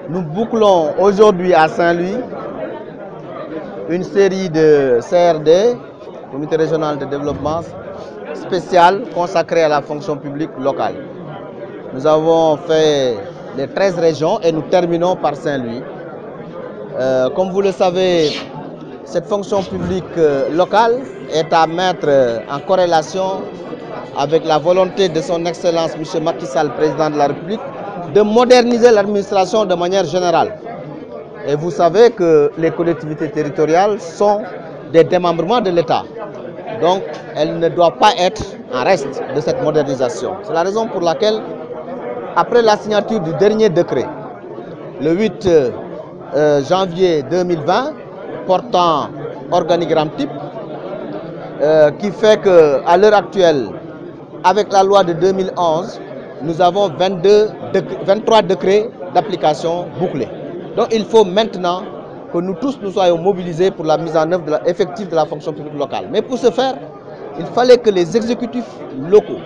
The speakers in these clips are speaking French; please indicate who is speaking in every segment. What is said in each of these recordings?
Speaker 1: Nous bouclons aujourd'hui à Saint-Louis une série de CRD, Comité régional de développement spécial consacré à la fonction publique locale. Nous avons fait les 13 régions et nous terminons par Saint-Louis. Comme vous le savez, cette fonction publique locale est à mettre en corrélation avec la volonté de son Excellence M. Macky Sall, président de la République, de moderniser l'administration de manière générale. Et vous savez que les collectivités territoriales sont des démembrements de l'État. Donc, elles ne doivent pas être en reste de cette modernisation. C'est la raison pour laquelle, après la signature du dernier décret, le 8 janvier 2020, portant organigramme type, qui fait qu'à l'heure actuelle, avec la loi de 2011, nous avons 23 décrets d'application bouclés. Donc il faut maintenant que nous tous nous soyons mobilisés pour la mise en œuvre effective de la fonction publique locale. Mais pour ce faire, il fallait que les exécutifs locaux,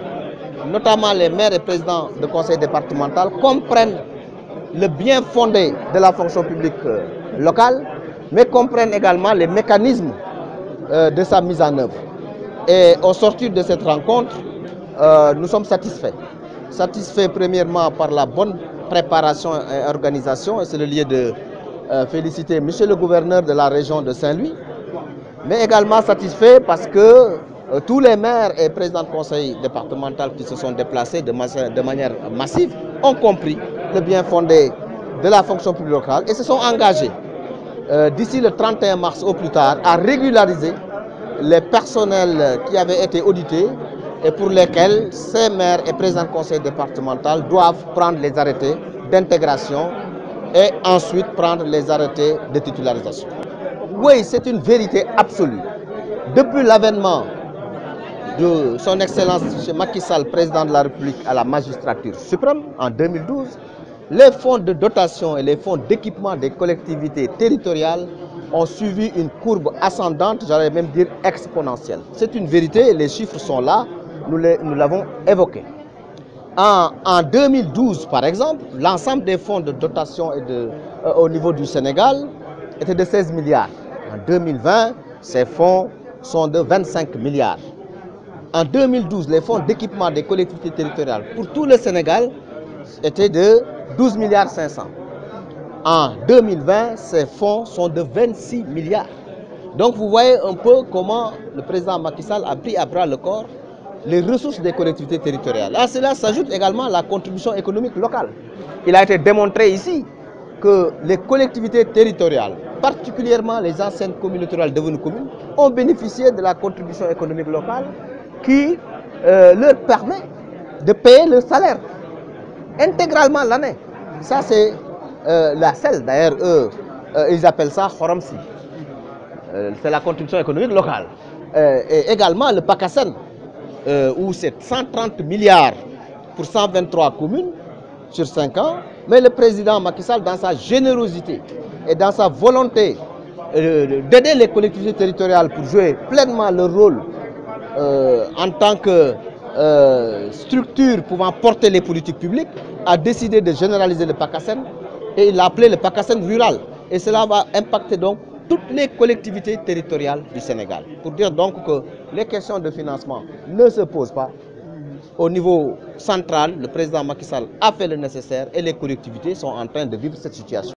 Speaker 1: notamment les maires et présidents de conseil départemental, comprennent le bien fondé de la fonction publique locale, mais comprennent également les mécanismes de sa mise en œuvre. Et au sortir de cette rencontre, nous sommes satisfaits. Satisfaits premièrement par la bonne préparation et organisation, et c'est le lieu de féliciter monsieur le gouverneur de la région de Saint-Louis, mais également satisfaits parce que tous les maires et présidents de conseil départemental qui se sont déplacés de manière massive ont compris le bien fondé de la fonction publique locale et se sont engagés d'ici le 31 mars au plus tard à régulariser les personnels qui avaient été audités et pour lesquels ces maires et présidents de conseil départemental doivent prendre les arrêtés d'intégration et ensuite prendre les arrêtés de titularisation. Oui, c'est une vérité absolue. Depuis l'avènement de son Excellence M. Macky Sall, président de la République, à la magistrature suprême en 2012, les fonds de dotation et les fonds d'équipement des collectivités territoriales ont suivi une courbe ascendante, j'allais même dire exponentielle. C'est une vérité, les chiffres sont là, nous l'avons évoqué. En 2012, par exemple, l'ensemble des fonds de dotation au niveau du Sénégal était de 16 milliards. En 2020, ces fonds sont de 25 milliards. En 2012, les fonds d'équipement des collectivités territoriales pour tout le Sénégal étaient de 12 milliards 500. En 2020, ces fonds sont de 26 milliards. Donc vous voyez un peu comment le président Macky Sall a pris à bras le corps les ressources des collectivités territoriales. À cela s'ajoute également la contribution économique locale. Il a été démontré ici que les collectivités territoriales, particulièrement les anciennes communautés rurales devenues communes, ont bénéficié de la contribution économique locale qui leur permet de payer leur salaire intégralement l'année. Ça c'est la CEL, d'ailleurs ils appellent ça Khoramsi. C'est la contribution économique locale. Et également le PACASEN, où c'est 130 milliards pour 123 communes sur 5 ans. Mais le président Macky Sall, dans sa générosité et dans sa volonté d'aider les collectivités territoriales pour jouer pleinement leur rôle en tant que structure pouvant porter les politiques publiques, a décidé de généraliser le PACASEN et il l'a appelé le PACASEN rural. Et cela va impacter donc toutes les collectivités territoriales du Sénégal. Pour dire donc que les questions de financement ne se posent pas. Au niveau central, le président Macky Sall a fait le nécessaire et les collectivités sont en train de vivre cette situation.